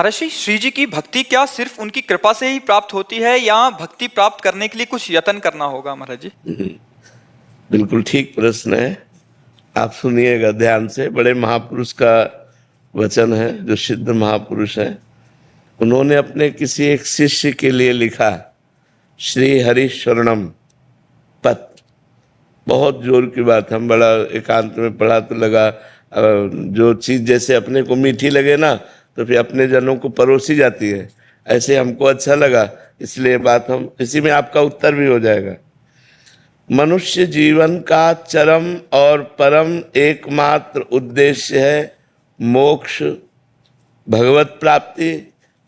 महर्षि श्री जी की भक्ति क्या सिर्फ उनकी कृपा से ही प्राप्त होती है या भक्ति प्राप्त करने के लिए कुछ यत्न करना होगा महाराज जी? बिल्कुल ठीक प्रश्न है। आप सुनिएगा ध्यान से। बड़े महापुरुष का वचन है, जो सिद्ध महापुरुष है। उन्होंने अपने किसी एक शिष्य के लिए लिखा, श्री हरि शरणम पत्र। बहुत जोर की बात। हम बड़ा एकांत में पढ़ा तो लगा जो चीज जैसे अपने को मीठी लगे ना, तो फिर अपने जनों को परोसी जाती है। ऐसे हमको अच्छा लगा, इसलिए बात हम इसी में आपका उत्तर भी हो जाएगा। मनुष्य जीवन का चरम और परम एकमात्र उद्देश्य है मोक्ष, भगवत प्राप्ति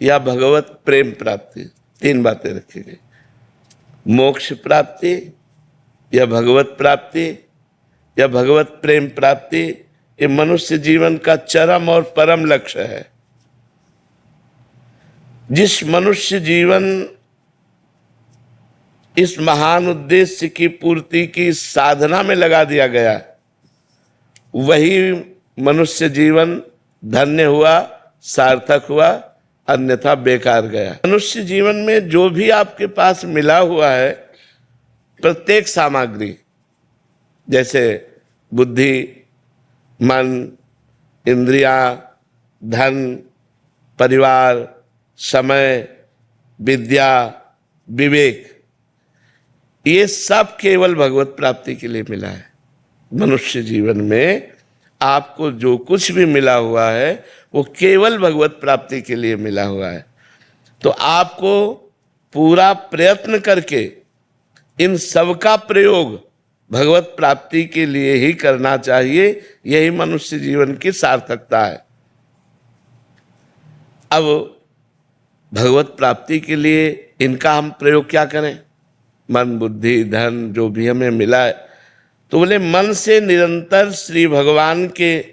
या भगवत प्रेम प्राप्ति। तीन बातें रखी गई, मोक्ष प्राप्ति या भगवत प्राप्ति या भगवत प्रेम प्राप्ति। ये मनुष्य जीवन का चरम और परम लक्ष्य है। जिस मनुष्य जीवन इस महान उद्देश्य की पूर्ति की साधना में लगा दिया गया, वही मनुष्य जीवन धन्य हुआ, सार्थक हुआ, अन्यथा बेकार गया। मनुष्य जीवन में जो भी आपके पास मिला हुआ है, प्रत्येक सामग्री, जैसे बुद्धि, मन, इंद्रियां, धन, परिवार, समय, विद्या, विवेक, ये सब केवल भगवत प्राप्ति के लिए मिला है। मनुष्य जीवन में आपको जो कुछ भी मिला हुआ है वो केवल भगवत प्राप्ति के लिए मिला हुआ है। तो आपको पूरा प्रयत्न करके इन सब का प्रयोग भगवत प्राप्ति के लिए ही करना चाहिए। यही मनुष्य जीवन की सार्थकता है। अब भगवत प्राप्ति के लिए इनका हम प्रयोग क्या करें? मन, बुद्धि, धन जो भी हमें मिला है, तो बोले मन से निरंतर श्री भगवान के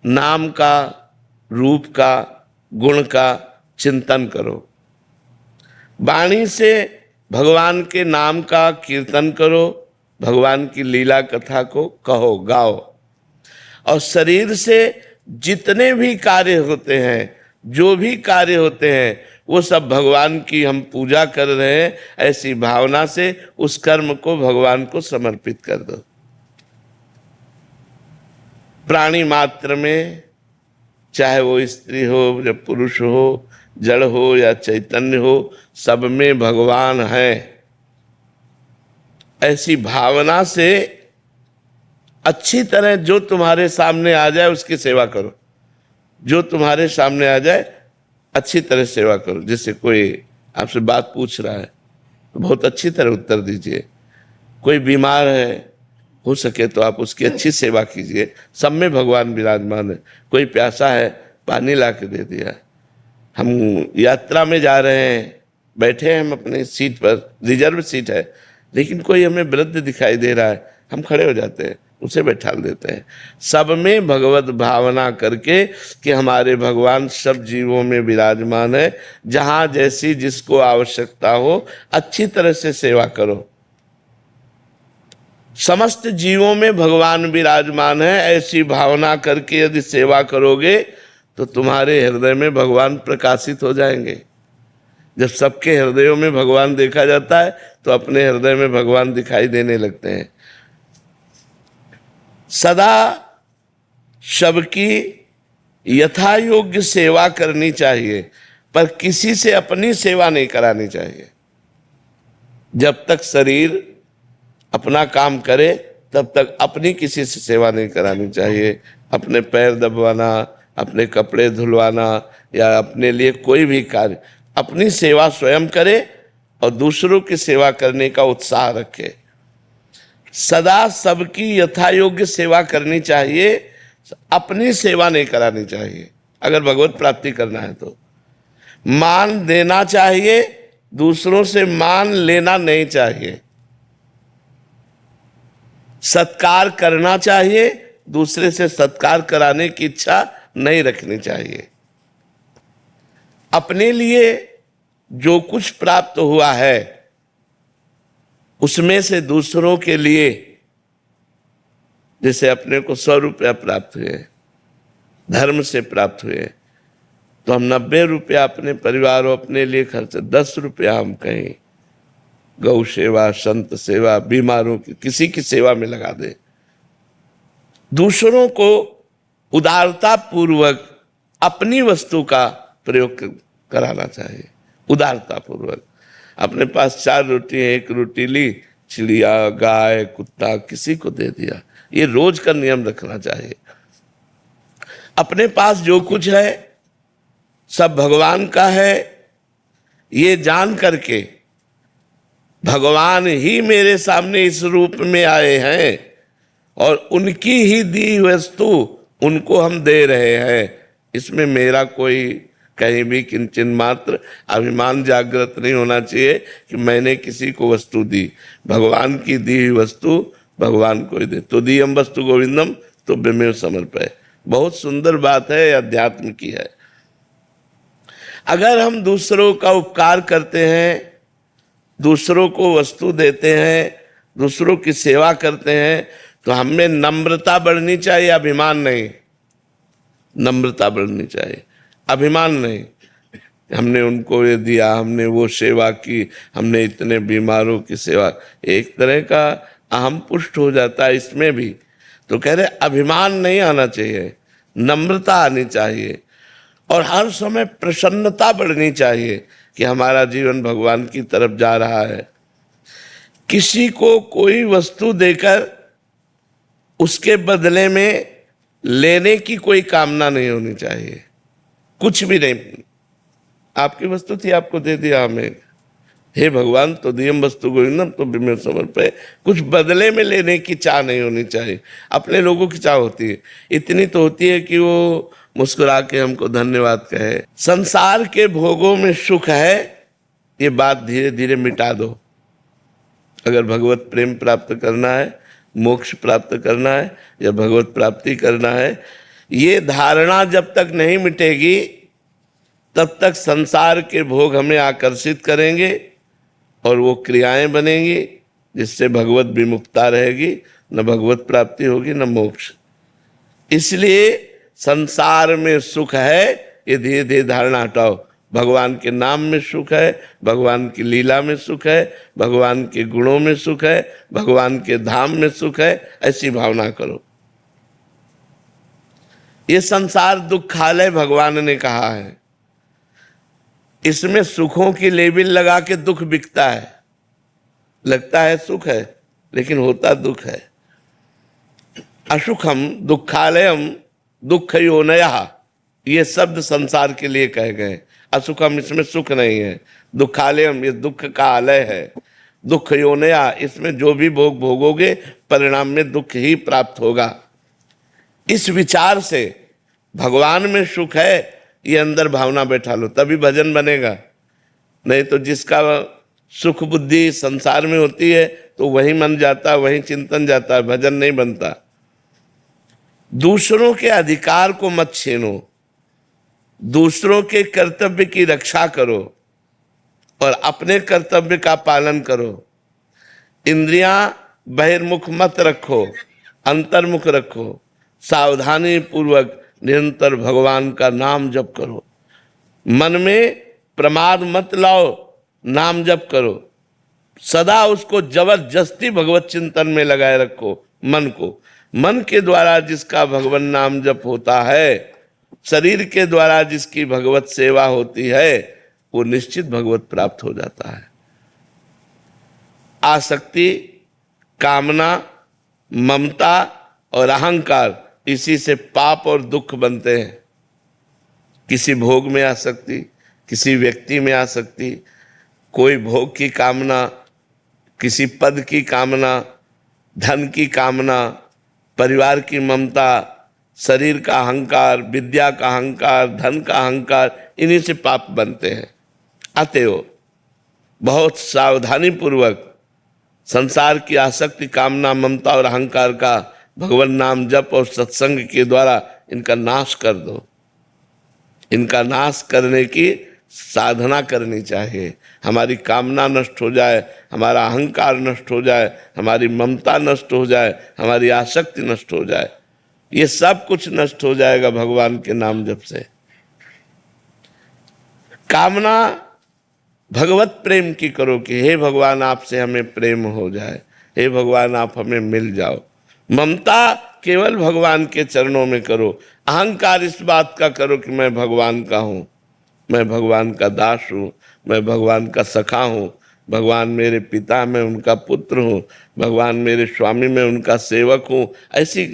नाम का, रूप का, गुण का चिंतन करो। वाणी से भगवान के नाम का कीर्तन करो, भगवान की लीला कथा को कहो, गाओ। और शरीर से जितने भी कार्य होते हैं, जो भी कार्य होते हैं, वो सब भगवान की हम पूजा कर रहे हैं, ऐसी भावना से उस कर्म को भगवान को समर्पित कर दो। प्राणी मात्र में, चाहे वो स्त्री हो या पुरुष हो, जड़ हो या चैतन्य हो, सब में भगवान है। ऐसी भावना से अच्छी तरह जो तुम्हारे सामने आ जाए उसकी सेवा करो। जो तुम्हारे सामने आ जाए अच्छी तरह सेवा करो। जैसे कोई आपसे बात पूछ रहा है तो बहुत अच्छी तरह उत्तर दीजिए। कोई बीमार है, हो सके तो आप उसकी अच्छी सेवा कीजिए। सब में भगवान विराजमान है। कोई प्यासा है, पानी ला के दे दिया। हम यात्रा में जा रहे हैं, बैठे हैं हम अपने सीट पर, रिजर्व सीट है, लेकिन कोई हमें वृद्ध दिखाई दे रहा है, हम खड़े हो जाते हैं, उसे बैठा देते हैं। सब में भगवत भावना करके कि हमारे भगवान सब जीवों में विराजमान है। जहाँ जैसी जिसको आवश्यकता हो अच्छी तरह से सेवा करो। समस्त जीवों में भगवान विराजमान है, ऐसी भावना करके यदि सेवा करोगे तो तुम्हारे हृदय में भगवान प्रकाशित हो जाएंगे। जब सबके हृदयों में भगवान देखा जाता है तो अपने हृदय में भगवान दिखाई देने लगते हैं। सदा सबकी यथा योग्य सेवा करनी चाहिए, पर किसी से अपनी सेवा नहीं करानी चाहिए। जब तक शरीर अपना काम करे तब तक अपनी किसी से सेवा नहीं करानी चाहिए। अपने पैर दबवाना, अपने कपड़े धुलवाना या अपने लिए कोई भी कार्य, अपनी सेवा स्वयं करे और दूसरों की सेवा करने का उत्साह रखे। सदा सबकी यथा योग्य सेवा करनी चाहिए, अपनी सेवा नहीं करानी चाहिए। अगर भगवत प्राप्ति करना है तो मान देना चाहिए, दूसरों से मान लेना नहीं चाहिए। सत्कार करना चाहिए, दूसरे से सत्कार कराने की इच्छा नहीं रखनी चाहिए। अपने लिए जो कुछ प्राप्त हुआ है उसमें से दूसरों के लिए, जैसे अपने को 100 रुपया प्राप्त हुए, धर्म से प्राप्त हुए, तो हम 90 रुपया अपने परिवार और अपने लिए खर्च, 10 रुपया हम कहीं गौ सेवा, संत सेवा, बीमारों की किसी की सेवा में लगा दें। दूसरों को उदारता पूर्वक अपनी वस्तु का प्रयोग कराना चाहिए। उदारता पूर्वक अपने पास 4 रोटी है, 1 रोटी ली, चिड़िया, गाय, कुत्ता किसी को दे दिया, ये रोज का नियम रखना चाहिए। अपने पास जो कुछ है सब भगवान का है, ये जान करके भगवान ही मेरे सामने इस रूप में आए हैं और उनकी ही दी वस्तु उनको हम दे रहे हैं, इसमें मेरा कोई कहीं भी किंचन मात्र अभिमान जागृत नहीं होना चाहिए कि मैंने किसी को वस्तु दी। भगवान की दी हुई वस्तु भगवान को ही दे। तो दीयम वस्तु गोविंदम तो बिमेव समर्पय। बहुत सुंदर बात है, अध्यात्म की है। अगर हम दूसरों का उपकार करते हैं, दूसरों को वस्तु देते हैं, दूसरों की सेवा करते हैं, तो हमें नम्रता बढ़नी चाहिए, अभिमान नहीं। नम्रता बढ़नी चाहिए, अभिमान नहीं। हमने उनको ये दिया, हमने वो सेवा की, हमने इतने बीमारों की सेवा, एक तरह का अहम पुष्ट हो जाता है इसमें भी। तो कह रहे अभिमान नहीं आना चाहिए, नम्रता आनी चाहिए और हर समय प्रसन्नता बढ़नी चाहिए कि हमारा जीवन भगवान की तरफ जा रहा है। किसी को कोई वस्तु देकर उसके बदले में लेने की कोई कामना नहीं होनी चाहिए, कुछ भी नहीं। आपकी वस्तु थी, आपको दे दिया हमें, हे भगवान तो दीयम वस्तु गोविंदम तो बिमेव समर्पय। कुछ बदले में लेने की चाह नहीं होनी चाहिए। अपने लोगों की चाह होती है, इतनी तो होती है कि वो मुस्कुरा के हमको धन्यवाद कहे। संसार के भोगों में सुख है, ये बात धीरे धीरे मिटा दो। अगर भगवत प्रेम प्राप्त करना है, मोक्ष प्राप्त करना है या भगवत प्राप्ति करना है, ये धारणा जब तक नहीं मिटेगी तब तक संसार के भोग हमें आकर्षित करेंगे और वो क्रियाएं बनेंगी जिससे भगवत विमुक्ता रहेगी, न भगवत प्राप्ति होगी न मोक्ष। इसलिए संसार में सुख है, ये धीरे धीरे धारणा हटाओ। भगवान के नाम में सुख है, भगवान की लीला में सुख है, भगवान के गुणों में सुख है, भगवान के धाम में सुख है, ऐसी भावना करो। ये संसार दुखालय भगवान ने कहा है, इसमें सुखों की लेबिल लगा के दुख बिकता है। लगता है सुख है लेकिन होता दुख है। असुखम दुखालयम दुख योनयः, ये शब्द संसार के लिए कहे गए। असुखम, इसमें सुख नहीं है। दुखालयम, ये दुख का आलय है। दुख योनया, इसमें जो भी भोग भोगोगे परिणाम में दुख ही प्राप्त होगा। इस विचार से भगवान में सुख है, ये अंदर भावना बैठा लो, तभी भजन बनेगा। नहीं तो जिसका सुख बुद्धि संसार में होती है तो वही मन जाता है, वही चिंतन जाता है, भजन नहीं बनता। दूसरों के अधिकार को मत छीनो, दूसरों के कर्तव्य की रक्षा करो और अपने कर्तव्य का पालन करो। इंद्रियां बहिर्मुख मत रखो, अंतर्मुख रखो। सावधानी पूर्वक निरंतर भगवान का नाम जप करो। मन में प्रमाद मत लाओ, नाम जप करो। सदा उसको जबरदस्ती भगवत चिंतन में लगाए रखो मन को। मन के द्वारा जिसका भगवान नाम जप होता है, शरीर के द्वारा जिसकी भगवत सेवा होती है, वो निश्चित भगवत प्राप्त हो जाता है। आसक्ति, कामना, ममता और अहंकार, इसी से पाप और दुख बनते हैं। किसी भोग में आसक्ति, किसी व्यक्ति में आसक्ति, कोई भोग की कामना, किसी पद की कामना, धन की कामना, परिवार की ममता, शरीर का अहंकार, विद्या का अहंकार, धन का अहंकार, इन्हीं से पाप बनते हैं। अतएव बहुत सावधानी पूर्वक संसार की आसक्ति, कामना, ममता और अहंकार का भगवान नाम जप और सत्संग के द्वारा इनका नाश कर दो। इनका नाश करने की साधना करनी चाहिए। हमारी कामना नष्ट हो जाए, हमारा अहंकार नष्ट हो जाए, हमारी ममता नष्ट हो जाए, हमारी आसक्ति नष्ट हो जाए, ये सब कुछ नष्ट हो जाएगा भगवान के नाम जप से। कामना भगवत प्रेम की करो कि हे भगवान आपसे हमें प्रेम हो जाए, हे भगवान आप हमें मिल जाओ। ममता केवल भगवान के चरणों में करो। अहंकार इस बात का करो कि मैं भगवान का हूं, मैं भगवान का दास हूं, मैं भगवान का सखा हूं, भगवान मेरे पिता, मैं उनका पुत्र हूं, भगवान मेरे स्वामी, मैं उनका सेवक हूं। ऐसी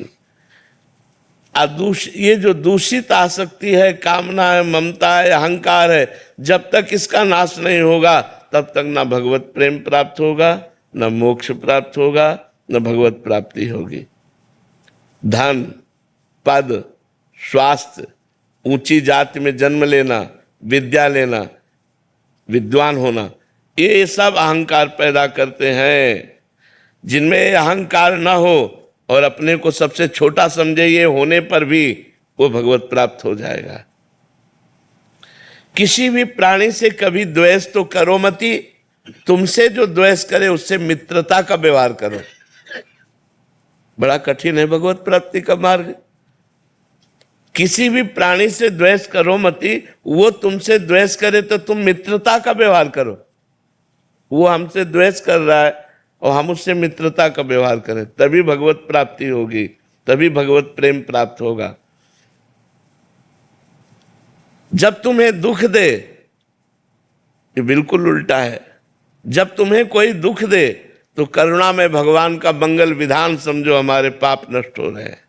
ये जो दूषित आसक्ति है, कामना है, ममता है, अहंकार है, जब तक इसका नाश नहीं होगा तब तक ना भगवत प्रेम प्राप्त होगा, न मोक्ष प्राप्त होगा, न भगवत प्राप्ति होगी। धन, पद, स्वास्थ्य, ऊंची जाति में जन्म लेना, विद्या लेना, विद्वान होना, ये सब अहंकार पैदा करते हैं। जिनमें अहंकार न हो और अपने को सबसे छोटा समझे, ये होने पर भी वो भगवत प्राप्त हो जाएगा। किसी भी प्राणी से कभी द्वेष तो करो मती, तुमसे जो द्वेष करे उससे मित्रता का व्यवहार करो। बड़ा कठिन है भगवत प्राप्ति का मार्ग। किसी भी प्राणी से द्वेष करो मती, वो तुमसे द्वेष करे तो तुम मित्रता का व्यवहार करो। वो हमसे द्वेष कर रहा है और हम उससे मित्रता का व्यवहार करें, तभी भगवत प्राप्ति होगी, तभी भगवत प्रेम प्राप्त होगा। जब तुम्हें दुख दे, ये बिल्कुल उल्टा है। जब तुम्हें कोई दुख दे तो करुणा में भगवान का मंगल विधान समझो, हमारे पाप नष्ट हो रहे हैं।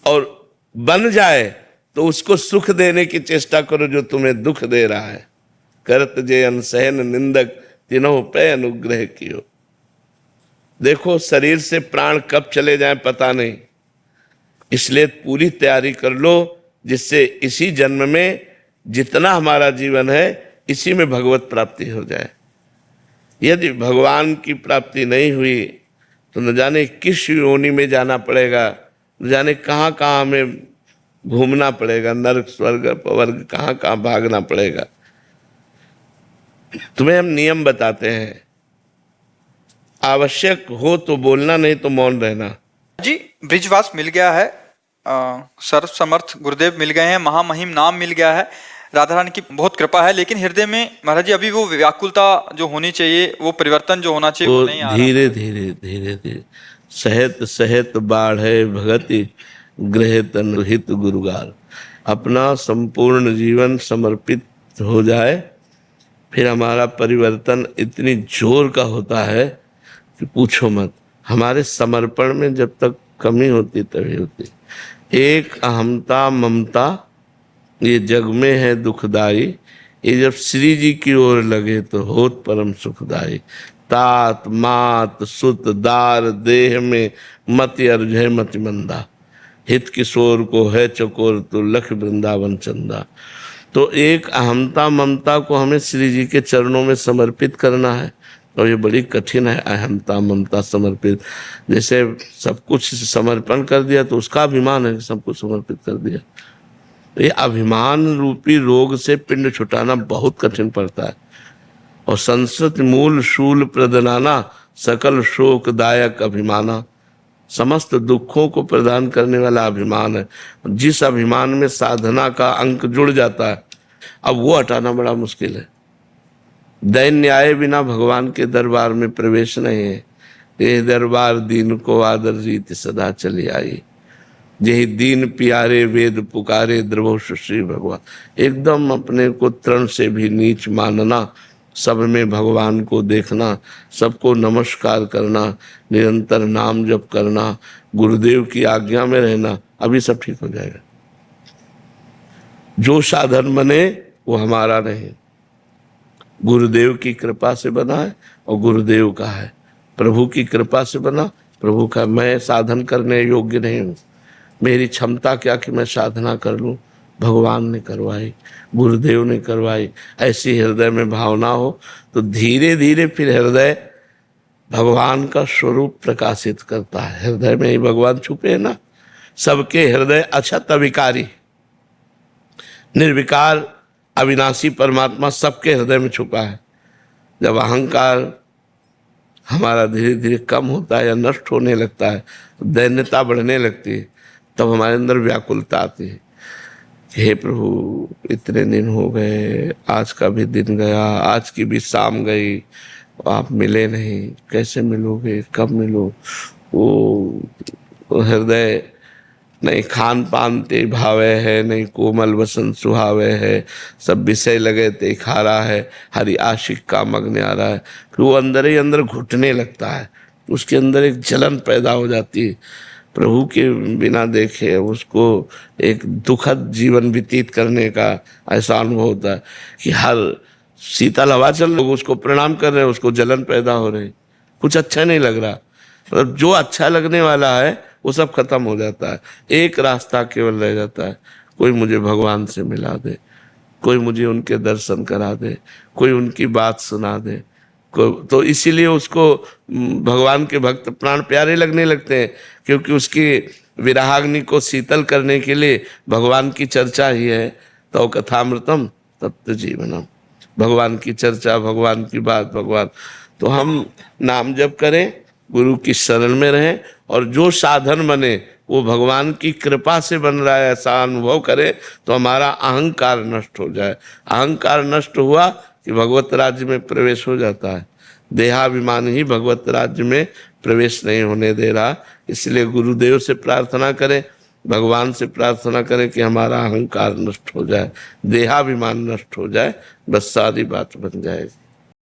और बन जाए तो उसको सुख देने की चेष्टा करो जो तुम्हें दुख दे रहा है। करत जे अनसहन निंदक तीनों पे अनुग्रह कियो। देखो शरीर से प्राण कब चले जाए पता नहीं, इसलिए पूरी तैयारी कर लो जिससे इसी जन्म में जितना हमारा जीवन है इसी में भगवत प्राप्ति हो जाए। यदि भगवान की प्राप्ति नहीं हुई तो न जाने किस योनि में जाना पड़ेगा, न जाने कहाँ कहाँ हमें घूमना पड़ेगा, नरक स्वर्ग अपवर्ग कहाँ कहाँ भागना पड़ेगा। तुम्हें हम नियम बताते हैं, आवश्यक हो तो बोलना, नहीं तो मौन रहना। जी ब्रिजवास मिल गया है, सर्व समर्थ गुरुदेव मिल गए हैं, महामहिम नाम मिल गया है, राधा रानी की बहुत कृपा है, लेकिन हृदय में महाराज जी अभी वो व्याकुलता जो होनी चाहिए, वो परिवर्तन जो होना चाहिए वो नहीं आ रहा। धीरे धीरे धीरे धीरे सहत सहत बाढ़े भगति ग्रह तन हित गुरुगार। अपना संपूर्ण जीवन समर्पित हो जाए, फिर हमारा परिवर्तन इतनी जोर का होता है कि पूछो मत। हमारे समर्पण में जब तक कमी होती तभी होती। एक अहमता ममता ये जग में है दुखदाई, ये जब श्री जी की ओर लगे तो होत परम सुखदाई। तात मात सुत दार देह में मति अर्जय मति मंदा, हित किशोर को है चकोर तो लख वृंदावन चंदा। तो एक अहमता ममता को हमें श्री जी के चरणों में समर्पित करना है, और ये बड़ी कठिन है अहमता ममता समर्पित। जैसे सब कुछ समर्पण कर दिया तो उसका अभिमान है कि सब कुछ समर्पित कर दिया। ये अभिमान रूपी रोग से पिंड छुटाना बहुत कठिन पड़ता है। और संस्कृत मूल शूल प्रदनाना सकल शोकदायक अभिमाना, समस्त दुखों को प्रदान करने वाला अभिमान है। जिस अभिमान में साधना का अंक जुड़ जाता है, अब वो हटाना बड़ा मुश्किल है। दैन्य आए बिना भगवान के दरबार में प्रवेश नहीं है। ये दरबार दीन को आदर रीति सदा चली आई, यही दीन प्यारे वेद पुकारे द्रवो श्री भगवान। एकदम अपने को तृण से भी नीच मानना, सब में भगवान को देखना, सबको नमस्कार करना, निरंतर नाम जप करना, गुरुदेव की आज्ञा में रहना, अभी सब ठीक हो जाएगा। जो साधन बने वो हमारा नहीं, गुरुदेव की कृपा से बना है और गुरुदेव का है। प्रभु की कृपा से बना, प्रभु का। मैं साधन करने योग्य नहीं हूँ, मेरी क्षमता क्या कि मैं साधना कर लूँ, भगवान ने करवाई, गुरुदेव ने करवाई। ऐसी हृदय में भावना हो तो धीरे धीरे फिर हृदय भगवान का स्वरूप प्रकाशित करता है। हृदय में ही भगवान छुपे हैं ना। सबके हृदय अछत अविकारी, निर्विकार अविनाशी परमात्मा सबके हृदय में छुपा है। जब अहंकार हमारा धीरे धीरे कम होता है या नष्ट होने लगता है, दैन्यता बढ़ने लगती है, तब हमारे अंदर व्याकुलता आती है। हे प्रभु, इतने दिन हो गए, आज का भी दिन गया, आज की भी शाम गई, आप मिले नहीं, कैसे मिलोगे, कब मिलो। वो हृदय नहीं खान पान ते भावे है, नहीं कोमल वसन सुहावे है, सब विषय लगे ते खारा है, हरि आशिक का मग्न आ रहा है। फिर वो अंदर ही अंदर घुटने लगता है, उसके अंदर एक जलन पैदा हो जाती है। प्रभु के बिना देखे उसको एक दुखद जीवन व्यतीत करने का ऐसा अनुभव होता है कि हर शीतल हवा चल लोग उसको प्रणाम कर रहे हैं, उसको जलन पैदा हो रही, कुछ अच्छा नहीं लग रहा। मतलब जो अच्छा लगने वाला है वो सब खत्म हो जाता है। एक रास्ता केवल रह जाता है, कोई मुझे भगवान से मिला दे, कोई मुझे उनके दर्शन करा दे, कोई उनकी बात सुना दे। तो इसीलिए उसको भगवान के भक्त प्राण प्यारे लगने लगते हैं, क्योंकि उसकी विरहाग्नि को शीतल करने के लिए भगवान की चर्चा ही है। तो कथामृतम तप्त जीवनम, भगवान की चर्चा, भगवान की बात, भगवान। तो हम नाम जप करें, गुरु की शरण में रहें, और जो साधन बने वो भगवान की कृपा से बन रहा है ऐसा अनुभव करें, तो हमारा अहंकार नष्ट हो जाए। अहंकार नष्ट हुआ कि भगवत राज्य में प्रवेश हो जाता है। देहाभिमान ही भगवत राज्य में प्रवेश नहीं होने दे रहा। इसलिए गुरुदेव से प्रार्थना करें, भगवान से प्रार्थना करें कि हमारा अहंकार नष्ट हो जाए, देहाभिमान नष्ट हो जाए, बस सारी बात बन जाएगी।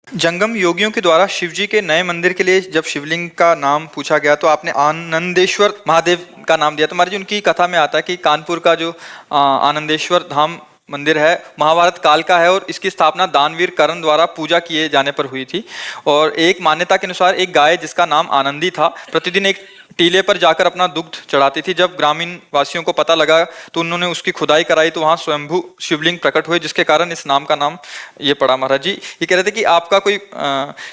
जंगम योगियों के द्वारा शिव जी के नए मंदिर के लिए जब शिवलिंग का नाम पूछा गया तो आपने आनंदेश्वर महादेव का नाम दिया। तो हमारी उनकी कथा में आता है कि कानपुर का जो आनंदेश्वर धाम मंदिर है महाभारत काल का है, और इसकी स्थापना दानवीर कर्ण द्वारा पूजा किए जाने पर हुई थी। और एक मान्यता के अनुसार एक गाय जिसका नाम आनंदी था प्रतिदिन एक टीले पर जाकर अपना दुग्ध चढ़ाती थी। जब ग्रामीण वासियों को पता लगा तो उन्होंने उसकी खुदाई कराई, तो वहाँ स्वयंभू शिवलिंग प्रकट हुए, जिसके कारण इस नाम का नाम ये पड़ा। महाराज जी ये कह रहे थे कि आपका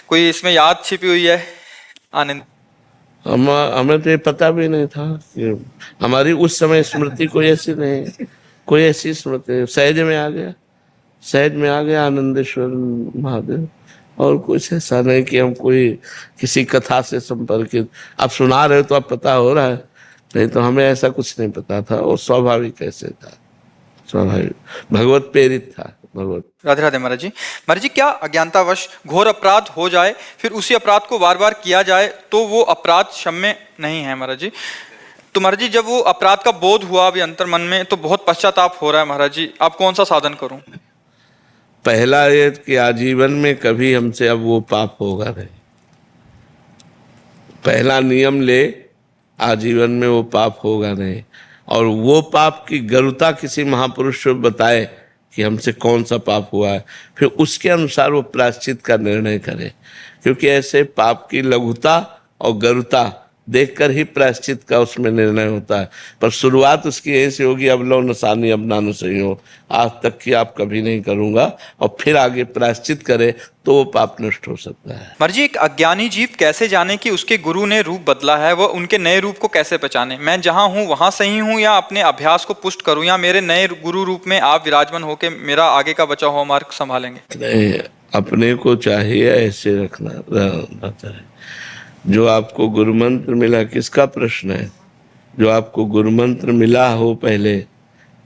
कोई इसमें याद छिपी हुई है आनंद? हमें तो ये पता भी नहीं था कि हमारी उस समय स्मृति कोई ऐसी स्मृति सहज में आ गया, सहज में आ गया आनंदेश्वर महादेव। और कुछ ऐसा नहीं कि हम कोई किसी कथा से संपर्कित। आप सुना रहे हो तो आप पता हो रहा है, नहीं तो हमें ऐसा कुछ नहीं पता था। और स्वाभाविक ऐसे था, स्वाभाविक भगवत प्रेरित था, भगवत। राधे राधे महाराज जी। महाराज जी क्या अज्ञानतावश घोर अपराध हो जाए फिर उसी अपराध को बार बार किया जाए तो वो अपराध क्षम्य नहीं है महाराज जी? तो महाराज जी जब वो अपराध का बोध हुआ अभी अंतर मन में तो बहुत पश्चाताप हो रहा है महाराज जी, आप कौन सा साधन करूं? पहला ये कि आजीवन में कभी हमसे अब वो पाप होगा नहीं। पहला नियम ले, आजीवन में वो पाप होगा नहीं। और वो पाप की गरुता किसी महापुरुष को बताए कि हमसे कौन सा पाप हुआ है, फिर उसके अनुसार वो प्रायश्चित का निर्णय करे। क्योंकि ऐसे पाप की लघुता और गरुता देखकर ही प्रायश्चित का उसमें निर्णय होता है। पर शुरुआत उसकी ऐसी होगी, अब लो नसानी अब नानु सही हो, आज तक की आप कभी नहीं करूंगा, और फिर आगे प्रायश्चित करे तो वो पाप नष्ट हो सकता है। महाराज जी एक अज्ञानी जीव कैसे जाने कि उसके गुरु ने रूप बदला है, वह उनके नए रूप को कैसे पहचाने? मैं जहाँ हूँ वहाँ सही हूँ या अपने अभ्यास को पुष्ट करूँ, या मेरे नए गुरु रूप में आप विराजमान होकर मेरा आगे का बचा हुआ मार्ग संभालेंगे? नहीं, अपने को चाहिए ऐसे रखना चाहिए। जो आपको गुरु मंत्र मिला, किसका प्रश्न है? जो आपको गुरु मंत्र मिला हो, पहले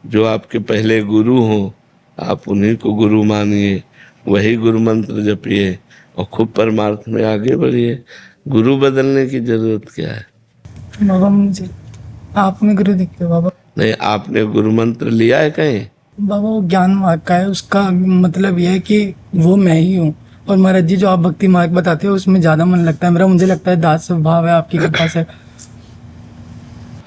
जो आपके पहले गुरु हो, आप उन्हीं को गुरु मानिए, वही गुरु मंत्र जपिए और खूब परमार्थ में आगे बढ़िए। गुरु बदलने की जरूरत क्या है? बाबा मुझे आप में गुरु दिखते हो बाबा। नहीं, आपने गुरु मंत्र लिया है कहीं? बाबा वो ज्ञान मार्ग का है, उसका मतलब यह है कि वो मैं ही हूँ। और महाराज जी जो आप भक्ति मार्ग बताते हो उसमें ज्यादा मन लगता है मेरा, मुझे लगता है दास स्वभाव है आपकी कृपा से।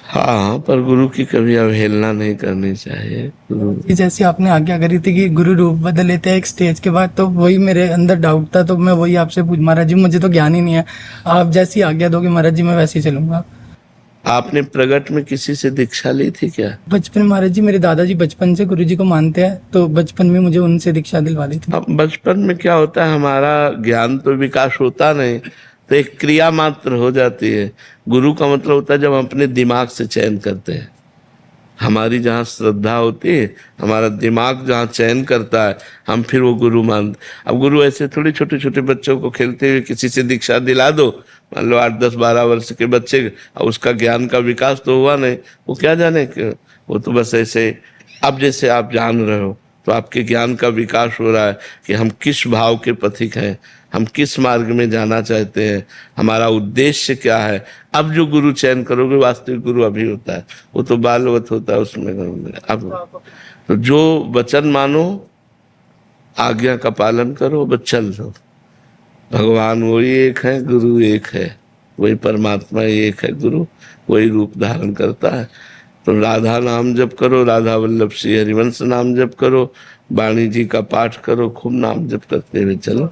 हाँ, पर गुरु की कभी अवहेलना नहीं करनी चाहिए। गुरु जैसे आपने आज्ञा करी थी कि गुरु रूप बदल लेते हैं एक स्टेज के बाद, तो वही मेरे अंदर डाउट था, तो मैं वही आपसे पूछ, महाराज जी मुझे तो ज्ञान ही नहीं है, आप जैसी आज्ञा दोगे महाराज जी मैं वैसे ही चलूंगा। आपने प्रगट में किसी से दीक्षा ली थी क्या? बचपन में महाराज जी मेरे दादाजी बचपन से गुरु जी को मानते हैं, तो बचपन में मुझे उनसे दीक्षा दिलवा दी थी। अब बचपन में क्या होता है, हमारा ज्ञान तो विकास होता नहीं, तो एक क्रिया मात्र हो जाती है। गुरु का मतलब होता है जब हम अपने दिमाग से चयन करते हैं। हमारी जहाँ श्रद्धा होती है, हमारा दिमाग जहाँ चयन करता है, हम फिर वो गुरु मानते। अब गुरु ऐसे थोड़ी छोटे छोटे बच्चों को खेलते हुए किसी से दीक्षा दिला दो, मान लो 8, 10, 12 वर्ष के बच्चे, और उसका ज्ञान का विकास तो हुआ नहीं, वो क्या जाने कि वो तो बस ऐसे अब जैसे आप जान रहे हो तो आपके ज्ञान का विकास हो रहा है कि हम किस भाव के पथिक हैं, हम किस मार्ग में जाना चाहते हैं, हमारा उद्देश्य क्या है। अब जो गुरु चयन करोगे वास्तविक गुरु अभी होता है, वो तो बालवत होता है उसमें। अब तो जो वचन मानो, आज्ञा का पालन करो, बस चल दो। भगवान वही एक है, गुरु एक है, वही परमात्मा एक है, गुरु वही रूप धारण करता है। तो राधा नाम जप करो, राधा वल्लभ श्री हरिवंश नाम जप करो, वाणी जी का पाठ करो, खूब नाम जप करते हुए चलो।